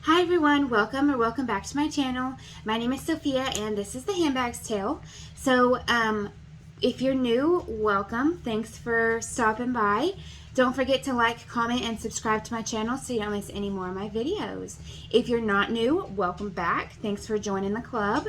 Hi everyone, welcome back to my channel. My name is Sophia and this is the Handbags Tale. So if you're new, welcome. Thanks for stopping by. Don't forget to like, comment, and subscribe to my channel so you don't miss any more of my videos. If you're not new, welcome back. Thanks for joining the club.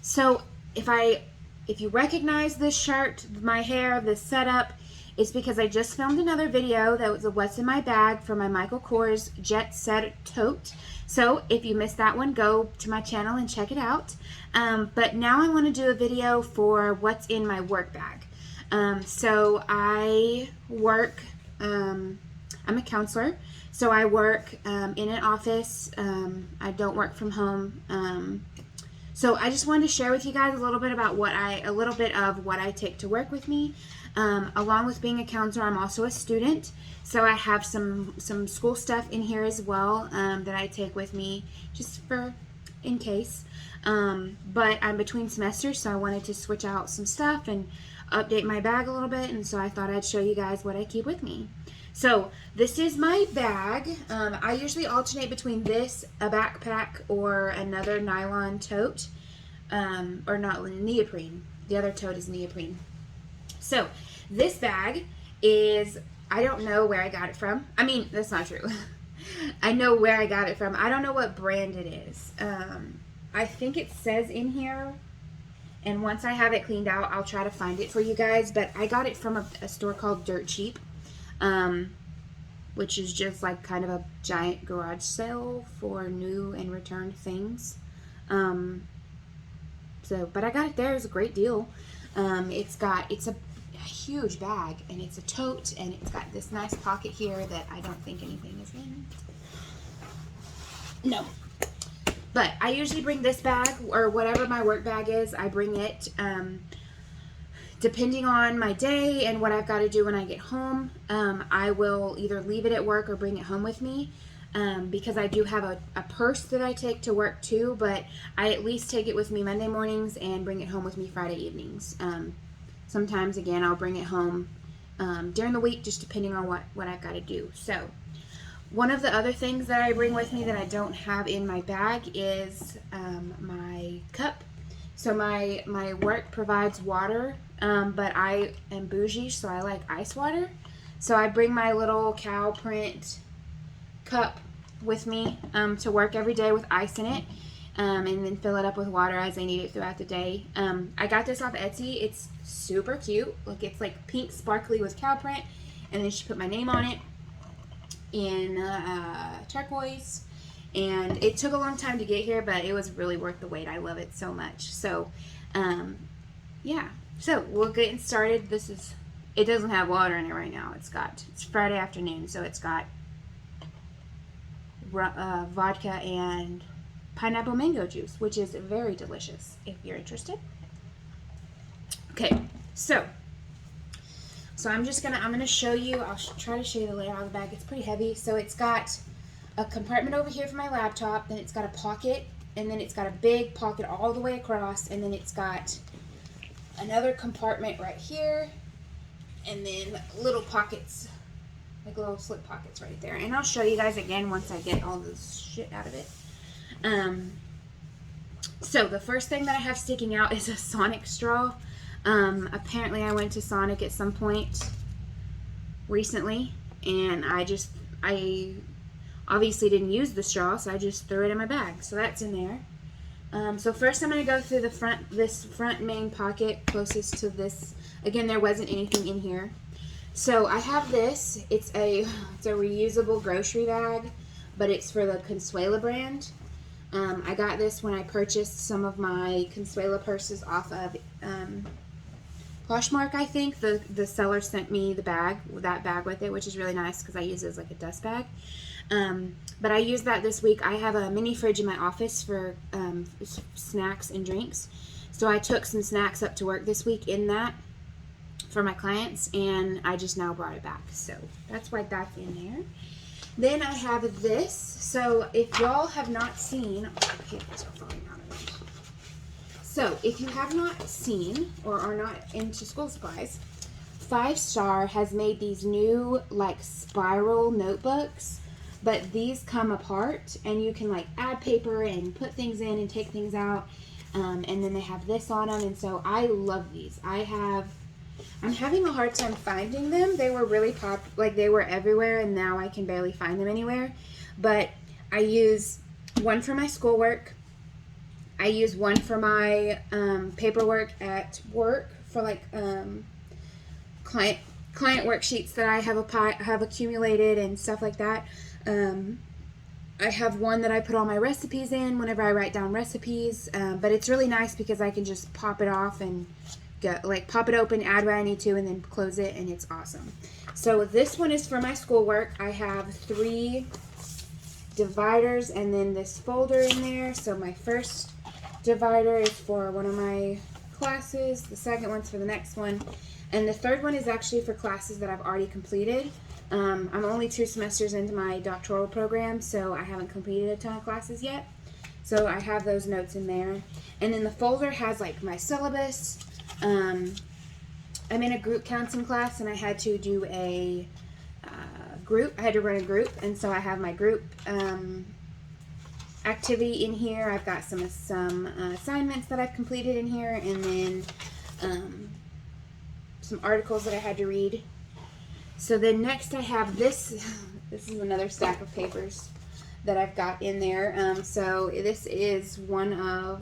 So if you recognize this shirt, my hair, this setup, it's because I just filmed another video that was a what's in my bag for my Michael Kors Jet Set tote. So if you missed that one, go to my channel and check it out. But now I want to do a video for what's in my work bag. So I work, I'm a counselor, so I work in an office. I don't work from home. So I just wanted to share with you guys a little bit about what I take to work with me. Along with being a counselor, I'm also a student, so I have some school stuff in here as well that I take with me just in case. But I'm between semesters, so I wanted to switch out some stuff and update my bag a little bit, and so I thought I'd show you guys what I keep with me. So this is my bag. I usually alternate between this, a backpack, or another nylon tote, or not neoprene. The other tote is neoprene. So this bag is, I don't know where I got it from. I mean, that's not true. I know where I got it from. I don't know what brand it is. I think it says in here, and once I have it cleaned out, I'll try to find it for you guys. But I got it from a store called Dirt Cheap, which is just like kind of a giant garage sale for new and returned things. But I got it there. It was a great deal. It's a huge bag, and it's a tote, and it's got this nice pocket here that I don't think anything is in. No. But I usually bring this bag, or whatever my work bag is, I bring it depending on my day and what I've got to do when I get home. I will either leave it at work or bring it home with me. Because I do have a purse that I take to work too, but I at least take it with me Monday mornings and bring it home with me Friday evenings. Sometimes, again, I'll bring it home during the week, just depending on what I've got to do. So one of the other things that I bring with me that I don't have in my bag is my cup. So my work provides water, but I am bougie, so I like ice water. So I bring my little cow print cup with me to work every day with ice in it, and then fill it up with water as I need it throughout the day. I got this off Etsy. It's super cute. Look, it's like pink sparkly with cow print, and then she put my name on it in turquoise, and it took a long time to get here, but it was really worth the wait. I love it so much. So yeah, so we'll get started. It doesn't have water in it right now. It's Friday afternoon, so it's got vodka and pineapple mango juice, which is very delicious if you're interested. Okay, so I'm gonna show you. I'll try to show you the layout of the bag. It's pretty heavy. So it's got a compartment over here for my laptop, then it's got a pocket, and then it's got a big pocket all the way across, and then it's got another compartment right here, and then little pockets, like little slip pockets right there. And I'll show you guys again once I get all this shit out of it. So the first thing that I have sticking out is a Sonic straw. Apparently I went to Sonic at some point recently, and I obviously didn't use the straw, so I just threw it in my bag. So that's in there. So first I'm going to go through this front main pocket closest to this. Again, there wasn't anything in here. So I have this. It's a reusable grocery bag, but it's for the Consuela brand. I got this when I purchased some of my Consuela purses off of Poshmark, I think. The seller sent me that bag with it, which is really nice because I use it as like a dust bag. But I used that this week. I have a mini fridge in my office for snacks and drinks. So I took some snacks up to work this week in that for my clients, and I just now brought it back. So that's why that's in there. Then I have this. So if y'all have not seen, so if you have not seen or are not into school supplies, 5 Star has made these new like spiral notebooks but these come apart and you can like add paper and put things in and take things out. And then they have this on them, and so I love these. I'm having a hard time finding them. They were really they were everywhere, and now I can barely find them anywhere. But I use one for my schoolwork. I use one for my paperwork at work for like client worksheets that I have accumulated and stuff like that. I have one that I put all my recipes in whenever I write down recipes, but it's really nice because I can just pop it off and pop it open, add what I need to, and then close it, and it's awesome. So this one is for my schoolwork. I have 3 dividers and then this folder in there. So my first divider is for one of my classes, the second one's for the next one, and the third one is actually for classes that I've already completed. I'm only 2 semesters into my doctoral program, so I haven't completed a ton of classes yet. So I have those notes in there. And then the folder has like my syllabus. I'm in a group counseling class, and I had to do a group. I had to run a group, and so I have my group activity in here. I've got some assignments that I've completed in here, and then some articles that I had to read. So then next I have this. This is another stack of papers that I've got in there. So this is one of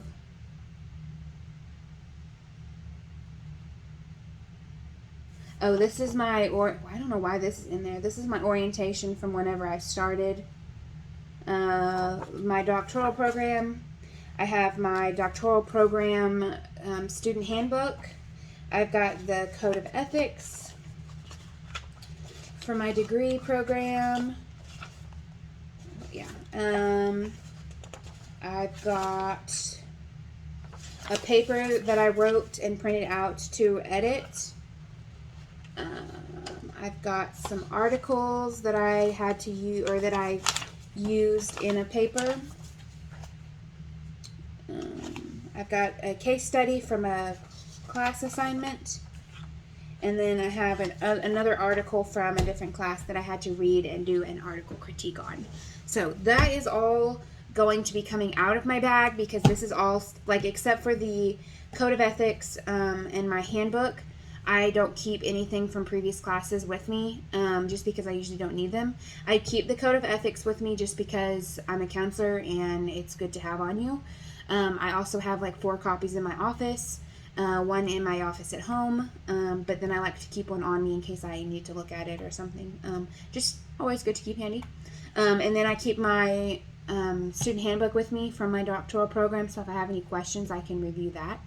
this is my, I don't know why this is in there. This is my orientation from whenever I started my doctoral program. I have my doctoral program student handbook. I've got the code of ethics for my degree program. Yeah. I've got a paper that I wrote and printed out to edit. I've got some articles that I had to use, or that I used in a paper. I've got a case study from a class assignment. And then I have another article from a different class that I had to read and do an article critique on. So that is all going to be coming out of my bag, because this is all, like, except for the code of ethics and my handbook, I don't keep anything from previous classes with me, just because I usually don't need them. I keep the code of ethics with me just because I'm a counselor and it's good to have on you. I also have like 4 copies in my office. One in my office at home, but then I like to keep one on me in case I need to look at it or something. Just always good to keep handy. And then I keep my student handbook with me from my doctoral program, so if I have any questions, I can review that.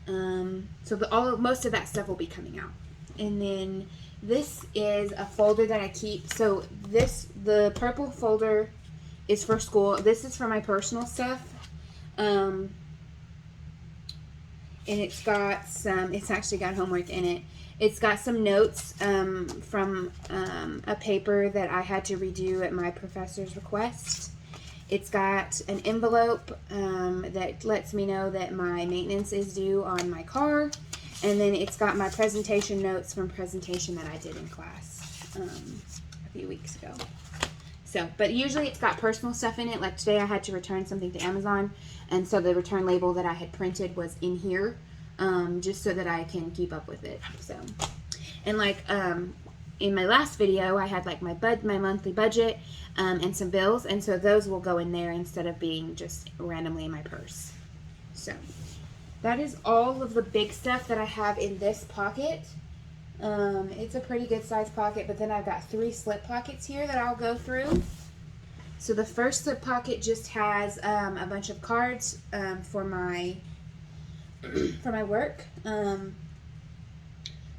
So most of that stuff will be coming out. And then this is a folder that I keep. So the purple folder is for school. This is for my personal stuff. And it's actually got homework in it. It's got some notes from a paper that I had to redo at my professor's request. It's got an envelope that lets me know that my maintenance is due on my car. And then it's got my presentation notes from presentation that I did in class a few weeks ago. So, but usually it's got personal stuff in it. Like today I had to return something to Amazon, and so the return label that I had printed was in here, just so that I can keep up with it. So, and like in my last video, I had like my monthly budget and some bills, and so those will go in there instead of being just randomly in my purse. So that is all of the big stuff that I have in this pocket. It's a pretty good sized pocket, but then I've got 3 slip pockets here that I'll go through. So the first slip pocket just has a bunch of cards for my work.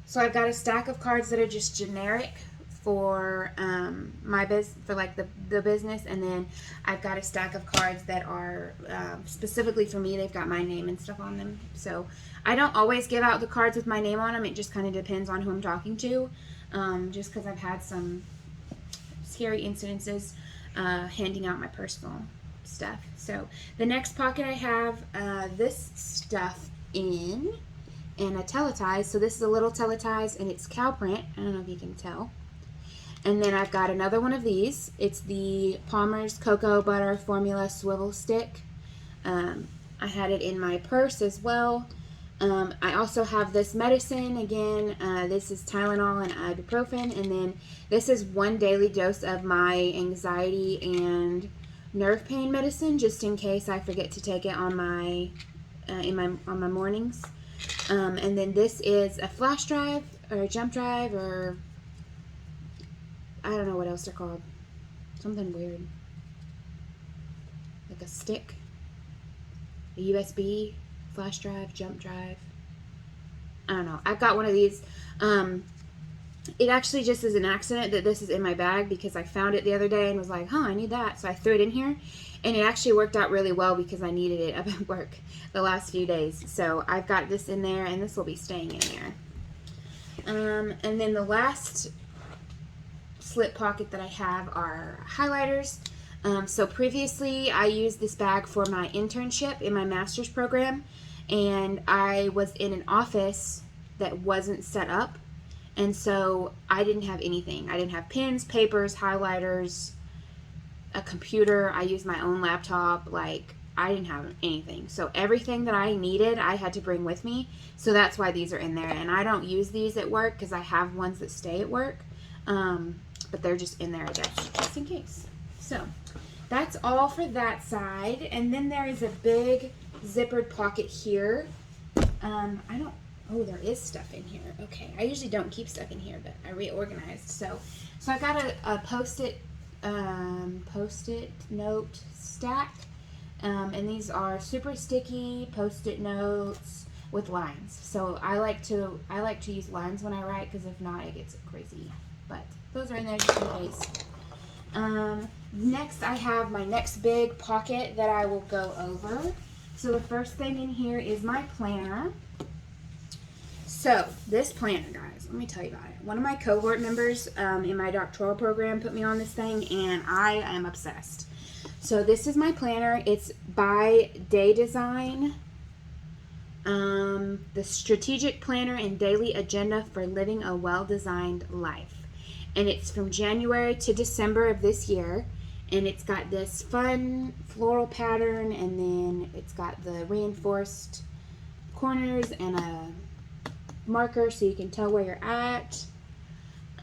So I've got a stack of cards that are just generic for for like the business, and then I've got a stack of cards that are specifically for me. They've got my name and stuff on them. So I don't always give out the cards with my name on them. It just kind of depends on who I'm talking to, just because I've had some scary incidences handing out my personal stuff. So the next pocket I have this stuff in, and a teletype. So this is a little teletype, and it's cow print. I don't know if you can tell. And then I've got another one of these. It's the Palmer's Cocoa Butter Formula Swivel Stick. I had it in my purse as well. I also have this medicine. Again, this is Tylenol and ibuprofen. And then this is 1 daily dose of my anxiety and nerve pain medicine, just in case I forget to take it on my on my mornings. And then this is a flash drive or a jump drive, or I don't know what else they're called. Something weird. Like a stick. A USB, flash drive, jump drive. I don't know. I've got one of these. It actually just is an accident that this is in my bag, because I found it the other day and was like, I need that. So I threw it in here. And it actually worked out really well because I needed it up at work the last few days. So I've got this in there, and this will be staying in there. And then the last slip pocket that I have are highlighters. So previously I used this bag for my internship in my master's program, and I was in an office that wasn't set up, and so I didn't have anything. I didn't have pens, papers, highlighters, a computer. I used my own laptop. Like, I didn't have anything. So everything that I needed, I had to bring with me. So that's why these are in there. And I don't use these at work because I have ones that stay at work. But they're just in there, I guess, just in case. So that's all for that side. And then there is a big zippered pocket here. Oh, there is stuff in here. Okay, I usually don't keep stuff in here, but I reorganized. So I got a post-it note stack, and these are super sticky post-it notes with lines. So I like to use lines when I write, because if not, it gets crazy. But those are in there just in case. Next, I have my next big pocket that I will go over. So the first thing in here is my planner. So this planner, guys, let me tell you about it. One of my cohort members in my doctoral program put me on this thing, and I am obsessed. So this is my planner. It's by Day Design. The Strategic Planner and Daily Agenda for Living a Well-Designed Life. And it's from January to December of this year. And it's got this fun floral pattern, and then it's got the reinforced corners and a marker so you can tell where you're at.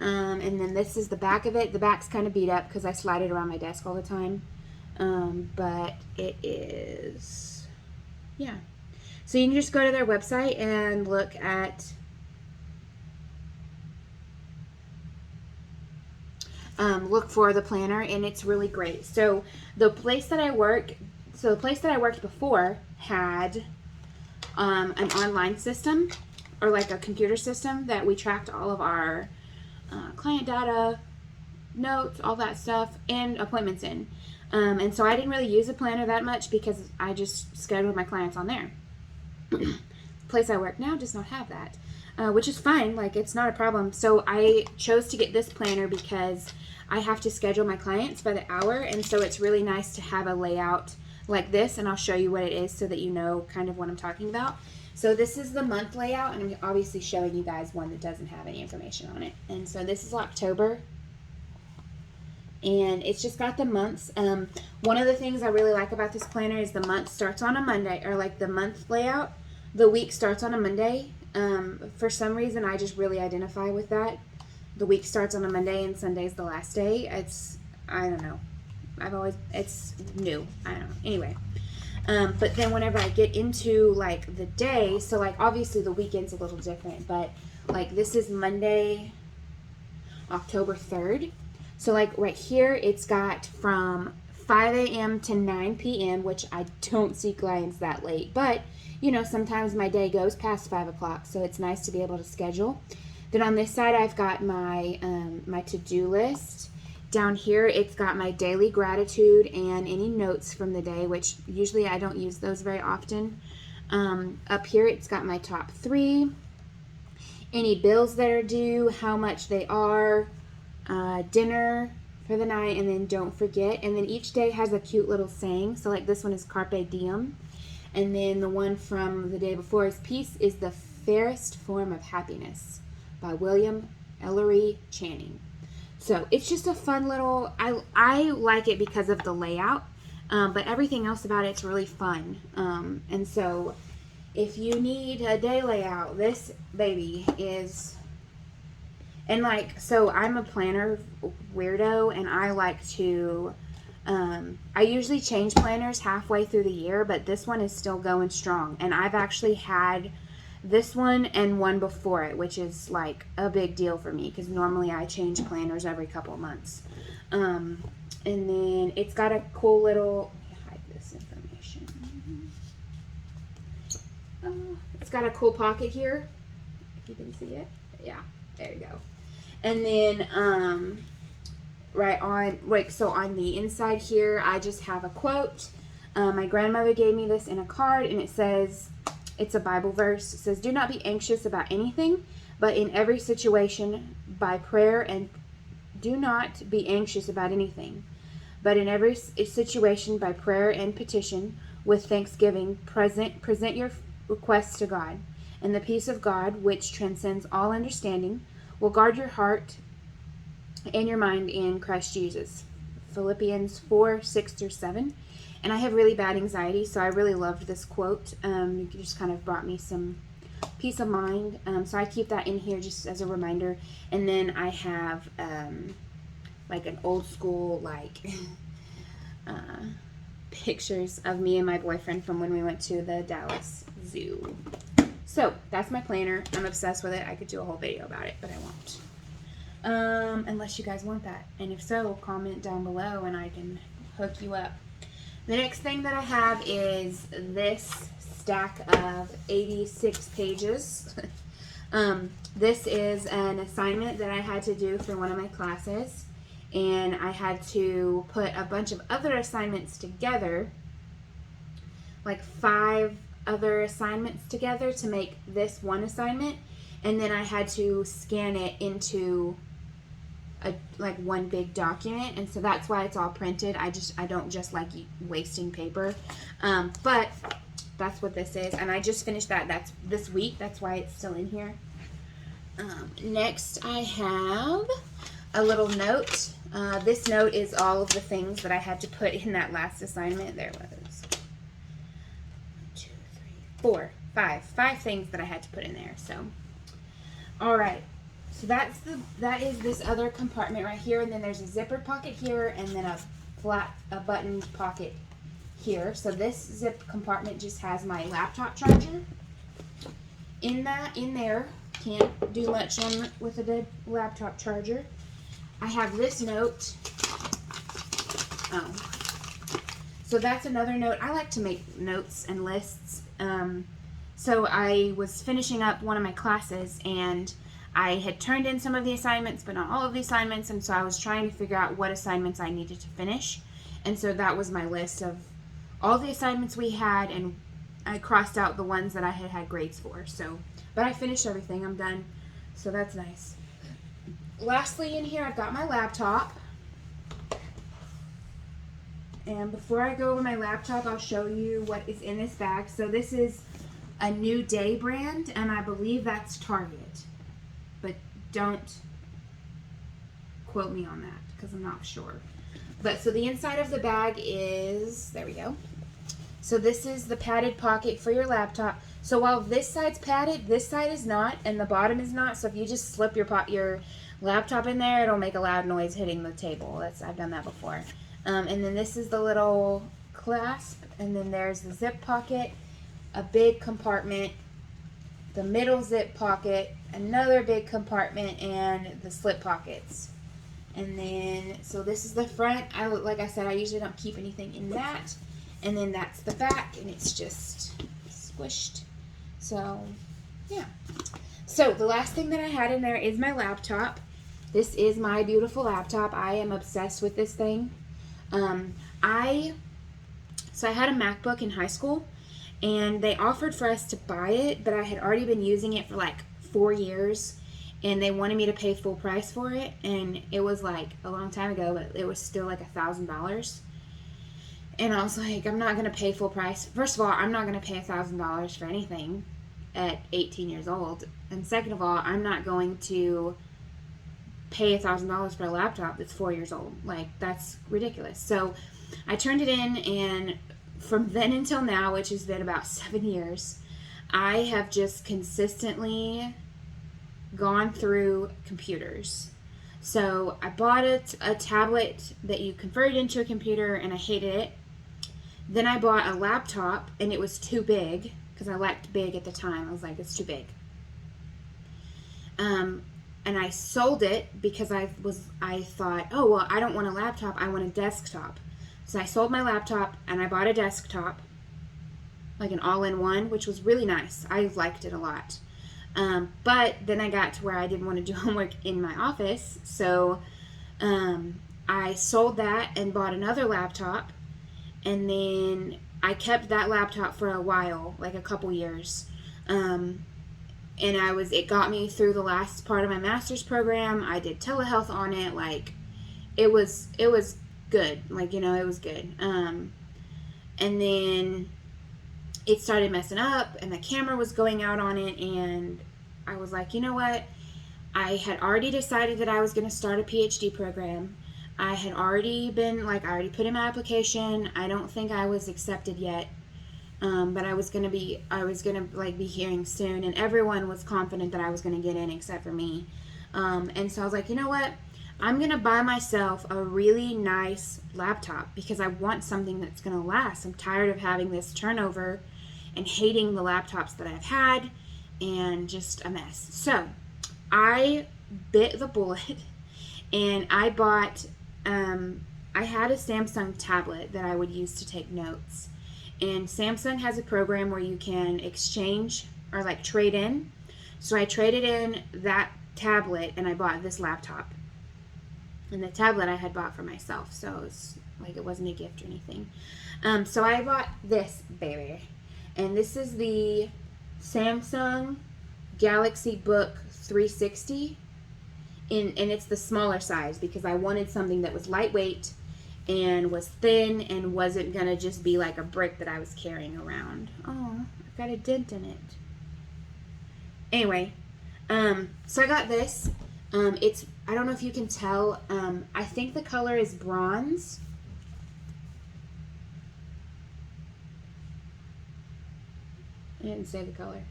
And then this is the back of it. The back's kind of beat up because I slide it around my desk all the time. But it is, yeah. So you can just go to their website and look at look for the planner, and it's really great. So the place that I worked before had an online system, or like a computer system, that we tracked all of our client data, notes, all that stuff, and appointments in. And so I didn't really use a planner that much because I just scheduled my clients on there. The place I work now does not have that, which is fine. Like, it's not a problem. So I chose to get this planner because I have to schedule my clients by the hour, and so it's really nice to have a layout like this, and I'll show you what it is so that you know kind of what I'm talking about. So this is the month layout, and I'm obviously showing you guys one that doesn't have any information on it. And so this is October, and it's just got the months. One of the things I really like about this planner is the month starts on a Monday, or like the month layout, the week starts on a Monday. For some reason, I just really identify with that. The week starts on a Monday and Sunday's the last day. I don't know. It's new. I don't know. Anyway. But then whenever I get into like the day, so like obviously the weekend's a little different, but like this is Monday, October 3rd. So like right here, it's got from 5 a.m. to 9 p.m., which I don't see clients that late, but you know, sometimes my day goes past 5 o'clock, so it's nice to be able to schedule. Then on this side, I've got my my to-do list. Down here, it's got my daily gratitude and any notes from the day, which usually I don't use those very often. Up here, it's got my top 3, any bills that are due, how much they are, dinner for the night, and then don't forget. And then each day has a cute little saying. So like this one is Carpe Diem. And then the one from the day before is Peace is the Fairest Form of Happiness by William Ellery Channing. So it's just a fun little, I like it because of the layout, but everything else about it's really fun. And so if you need a day layout, this baby is, and like, so I'm a planner weirdo, and I like to, I usually change planners halfway through the year, but this one is still going strong. And I've actually had this one and one before it, which is like a big deal for me because normally I change planners every couple of months. And then it's got a cool little, hide this information. It's got a cool pocket here, if you can see it. Yeah, there you go. And then so on the inside here, I just have a quote. My grandmother gave me this in a card, and it says, it's a Bible verse. It says, "Do not be anxious about anything, but in every situation by prayer and do not be anxious about anything, but in every situation by prayer and petition with thanksgiving present your requests to God, and the peace of God, which transcends all understanding, will guard your heart and your mind in Christ Jesus." Philippians 4:6-7. And I have really bad anxiety, so I really loved this quote. It just kind of brought me some peace of mind. So I keep that in here just as a reminder. And then I have like an old school pictures of me and my boyfriend from when we went to the Dallas Zoo. So that's my planner. I'm obsessed with it. I could do a whole video about it, but I won't. Unless you guys want that. And if so, comment down below and I can hook you up. The next thing that I have is this stack of 86 pages. This is an assignment that I had to do for one of my classes, and I had to put a bunch of other assignments together, like 5 other assignments together to make this one assignment, and then I had to scan it into like one big document, and so that's why it's all printed. I don't just like wasting paper, but that's what this is, and I just finished that. That's this week. That's why it's still in here. Next, I have a little note. This note is all of the things that I had to put in that last assignment. There was 1, 2, 3, 4, 5 things that I had to put in there. So, all right. So that is this other compartment right here, and then there's a zipper pocket here, and then a buttoned pocket here. So this zip compartment just has my laptop charger in there. Can't do much with a dead laptop charger. I have this note. Oh, so that's another note. I like to make notes and lists. So I was finishing up one of my classes, and I had turned in some of the assignments, but not all of the assignments, and so I was trying to figure out what assignments I needed to finish. And so that was my list of all the assignments we had, and I crossed out the ones that I had grades for. So, but I finished everything. I'm done. So that's nice. Lastly, in here, I've got my laptop. And before I go over my laptop, I'll show you what is in this bag. So this is a New Day brand, and I believe that's Target. But don't quote me on that because I'm not sure. But so the inside of the bag is, there we go. So this is the padded pocket for your laptop. So while this side's padded, this side is not, and the bottom is not. So if you just slip your laptop in there, it'll make a loud noise hitting the table. I've done that before. And then this is the little clasp, and then there's the zip pocket, a big compartment, the middle zip pocket, another big compartment, and the slip pockets. And then, so this is the front. Like I said, I usually don't keep anything in that. And then that's the back, and it's just squished. So, yeah. So the last thing that I had in there is my laptop. This is my beautiful laptop. I am obsessed with this thing. So I had a MacBook in high school, and they offered for us to buy it, but I had already been using it for like 4 years, and they wanted me to pay full price for it, and it was like a long time ago, but it was still like $1,000. And I was like, I'm not going to pay full price. First of all, I'm not going to pay $1,000 for anything at 18 years old. And second of all, I'm not going to pay $1,000 for a laptop that's 4 years old. Like, that's ridiculous. So I turned it in, and from then until now, which has been about 7 years, I have just consistently gone through computers. So I bought a tablet that you converted into a computer, and I hated it. Then I bought a laptop, and it was too big, because I liked big at the time. I was like, it's too big. And I sold it because I thought, oh, well, I don't want a laptop, I want a desktop. So I sold my laptop, and I bought a desktop, like an all-in-one, which was really nice. I liked it a lot. But then I got to where I didn't want to do homework in my office, so I sold that and bought another laptop, and then I kept that laptop for a while, like a couple years. And it got me through the last part of my master's program. I did telehealth on it. Like, it was good. Like, it was good. And then it started messing up, and the camera was going out on it, and I was like, you know what? I had already decided that I was going to start a PhD program. I had already I already put in my application. I don't think I was accepted yet. But I was gonna be hearing soon, and everyone was confident that I was gonna get in except for me. And so I was like, you know what? I'm gonna buy myself a really nice laptop because I want something that's gonna last. I'm tired of having this turnover and hating the laptops that I've had, and just a mess. So I bit the bullet, and I bought. I had a Samsung tablet that I would use to take notes. And Samsung has a program where you can exchange or trade in. So I traded in that tablet, and I bought this laptop. And the tablet I had bought for myself, so it wasn't a gift or anything. So I bought this baby, and this is the Samsung Galaxy Book 360, and it's the smaller size because I wanted something that was lightweight and was thin and wasn't gonna just be like a brick that I was carrying around. Oh, I've got a dent in it. Anyway, so I got this. I don't know if you can tell. I think the color is bronze. I didn't say the color.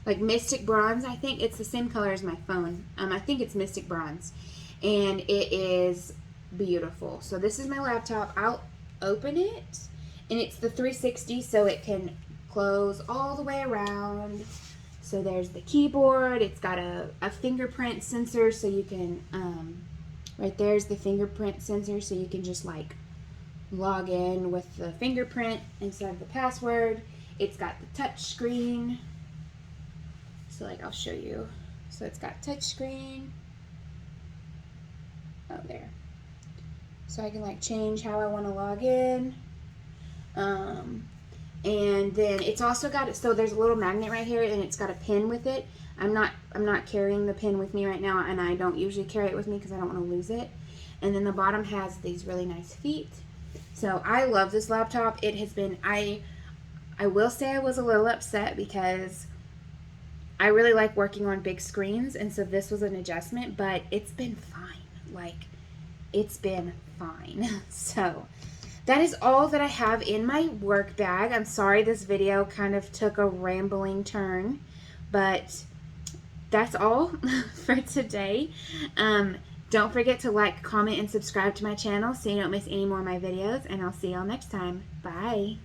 Like Mystic Bronze, I think. It's the same color as my phone. I think it's Mystic Bronze. And it is beautiful. So this is my laptop. I'll open it, and it's the 360, so it can close all the way around. So there's the keyboard. It's got a fingerprint sensor, so you can right there's the fingerprint sensor, so you can just log in with the fingerprint instead of the password. It's got the touch screen, so I'll show you. So it's got touch screen. Oh, there. So I can change how I want to log in. And then it's also got, so there's a little magnet right here, and it's got a pin with it. I'm not carrying the pin with me right now, and I don't usually carry it with me because I don't want to lose it. And then the bottom has these really nice feet. So I love this laptop. It has been, I will say I was a little upset because I really like working on big screens, and so this was an adjustment, but it's been fine. It's been fine. So that is all that I have in my work bag. I'm sorry this video kind of took a rambling turn, but that's all for today. Don't forget to like, comment, and subscribe to my channel so you don't miss any more of my videos, and I'll see y'all next time. Bye.